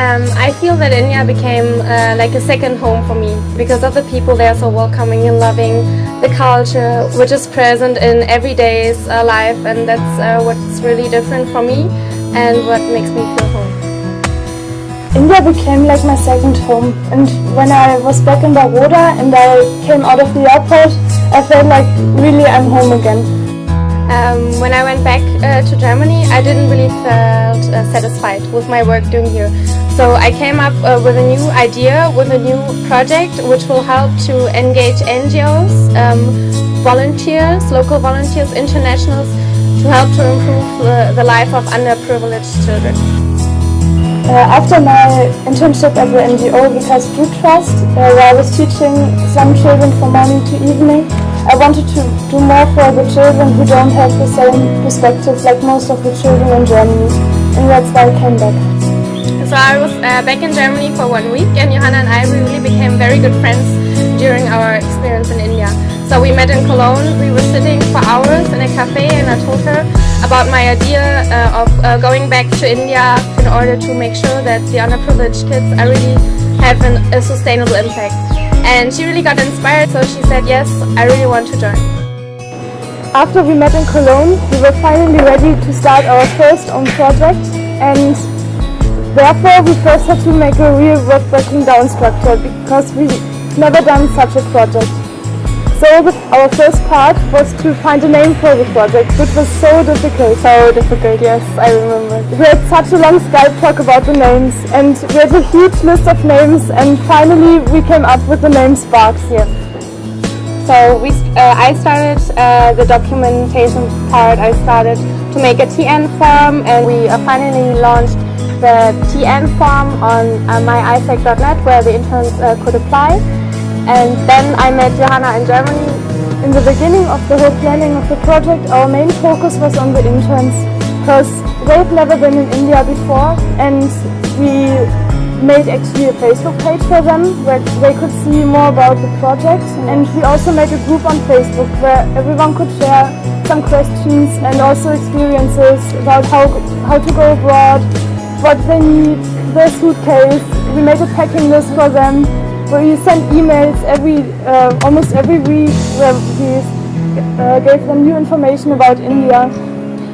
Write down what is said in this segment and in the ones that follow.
I feel that India became like a second home for me because of the people there, so welcoming and loving, the culture which is present in everyday's life, and that's what's really different for me and what makes me feel home. India became like my second home, and when I was back in Baroda and I came out of the airport, I felt like really I'm home again. When I went back to Germany, I didn't really felt satisfied with my work doing here. So I came up with a new idea, with a new project which will help to engage NGOs, volunteers, local volunteers, internationals, to help to improve the life of underprivileged children. After my internship at the NGO Vikas Food Trust, where I was teaching some children from morning to evening, I wanted to do more for the children who don't have the same perspective like most of the children in Germany, and that's why I came back. So I was back in Germany for 1 week, and Johanna and I really became very good friends during our experience in India. So we met in Cologne, we were sitting for hours in a cafe, and I told her about my idea of going back to India in order to make sure that the underprivileged kids are really having a sustainable impact. And she really got inspired, so she said, yes, I really want to join. After we met in Cologne, we were finally ready to start our first own project, and therefore we first had to make a real work breaking down structure because we never done such a project. So our first part was to find a name for the project, which was so difficult. So difficult, yes, I remember. We had such a long Skype talk about the names, and we had a huge list of names, and finally we came up with the name Sparks. Yes. So I started the documentation part. I started to make a TN form, and we finally launched the TN form on myisec.net, where the interns could apply. And then I met Johanna in Germany. In the beginning of the whole planning of the project, our main focus was on the interns, because they've never been in India before, and we made actually a Facebook page for them where they could see more about the project. And we also made a group on Facebook where everyone could share some questions and also experiences about how to go abroad, what they need, their suitcase. We made a packing list for them, where we sent emails almost every week, where we gave them new information about India.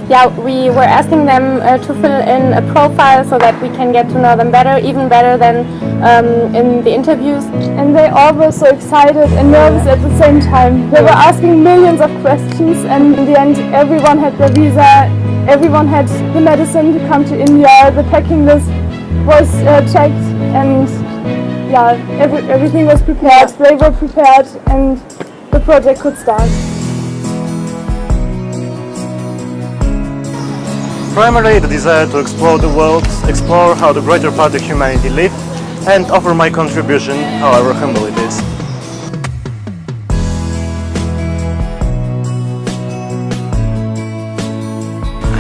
Yeah, we were asking them to fill in a profile so that we can get to know them better, even better than in the interviews. And they all were so excited and nervous at the same time. They were asking millions of questions, and in the end everyone had their visa, everyone had the medicine to come to India, the packing list was checked, and yeah, everything was prepared. They were prepared, and the project could start. Primarily the desire to explore the world, explore how the greater part of humanity live, and offer my contribution, however humble it is.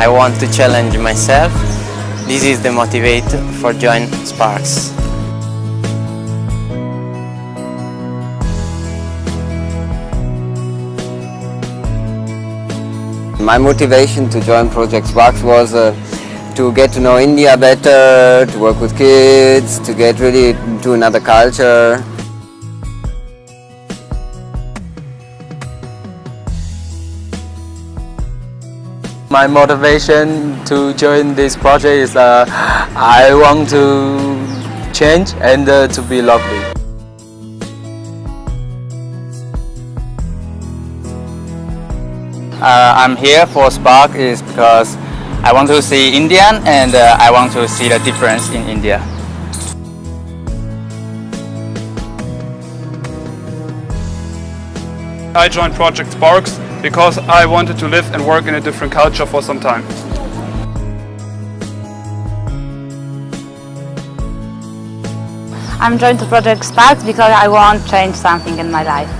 I want to challenge myself. This is the motivator for join Sparks. My motivation to join Project Sparks was to get to know India better, to work with kids, to get really into another culture. My motivation to join this project is I want to change and to be lovely. I'm here for Spark is because I want to see Indian and I want to see the difference in India. I joined Project Sparks because I wanted to live and work in a different culture for some time. I'm joined to Project Sparks because I want to change something in my life.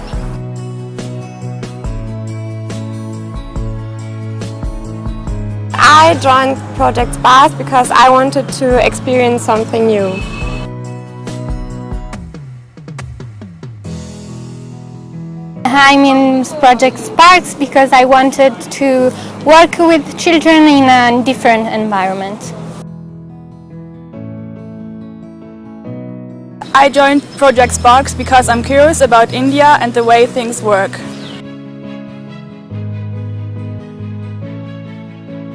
I joined Project Sparks because I wanted to experience something new. I'm in Project Sparks because I wanted to work with children in a different environment. I joined Project Sparks because I'm curious about India and the way things work.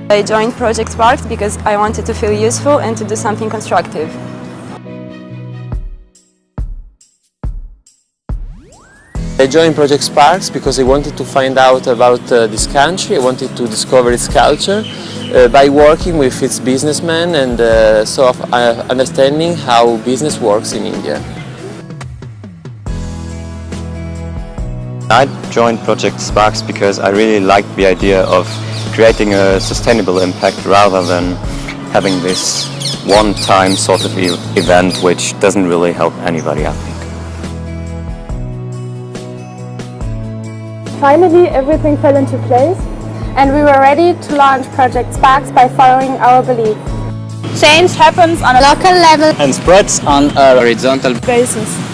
I joined Project Sparks because I wanted to feel useful and to do something constructive. I joined Project Sparks because I wanted to find out about this country. I wanted to discover its culture by working with its businessmen and understanding how business works in India. I joined Project Sparks because I really liked the idea of creating a sustainable impact rather than having this one-time sort of event which doesn't really help anybody, I think. Finally, everything fell into place. And we were ready to launch Project Sparks by following our belief. Change happens on a Local level. And spreads On a horizontal basis.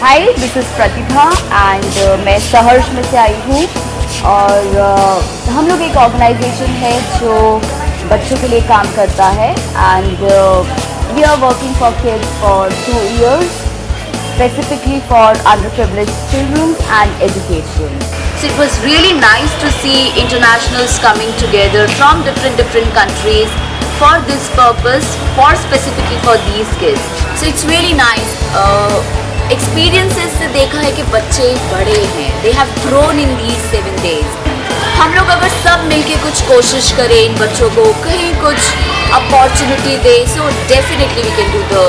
Hi, this is Pratibha and मैं सहर्ष में से आई हूँ और हम लोग एक organisation है जो बच्चों के लिए काम करता है and we are working for kids for 2 years specifically for underprivileged children and education. So it was really nice to see internationals coming together from different countries for this purpose, for specifically for these kids. So it's really nice. Experiences से देखा है कि बच्चे बड़े हैं. They have grown in these 7 days. हम लोग अगर सब मिलके कुछ कोशिश करें इन बच्चों को कहीं कुछ opportunity they, so definitely we can do the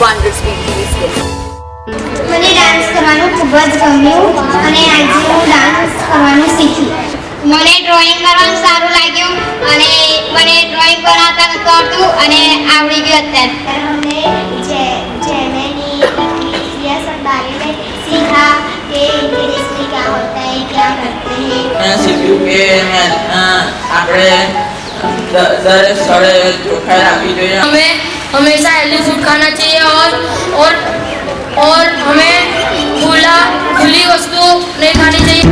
wonders with these kids. મને ડાન્સ કરવાનું ખૂબ જ ગમ્યું અને આજે હું ડાન્સ કરવાનું શીખી. મને ડ્રોઈંગ કરવાનું સારું લાગ્યું અને મને ડ્રોઈંગ બનાવતા નહોતું આવડતું અને આવડી ગયું અત્યારે. हमने जेमिनी इतिहास और बारे में सीखा कि इनके देश में क्या होता है, क्या करते हैं. मैंने सीखा कि આપણે દરેક સ્થળે ચોખ્ખાઈ રાખવી જોઈએ. हमें हमेशा हेल्दी फूड खाना चाहिए और हमें खुली वस्तु नहीं खानी चाहिए.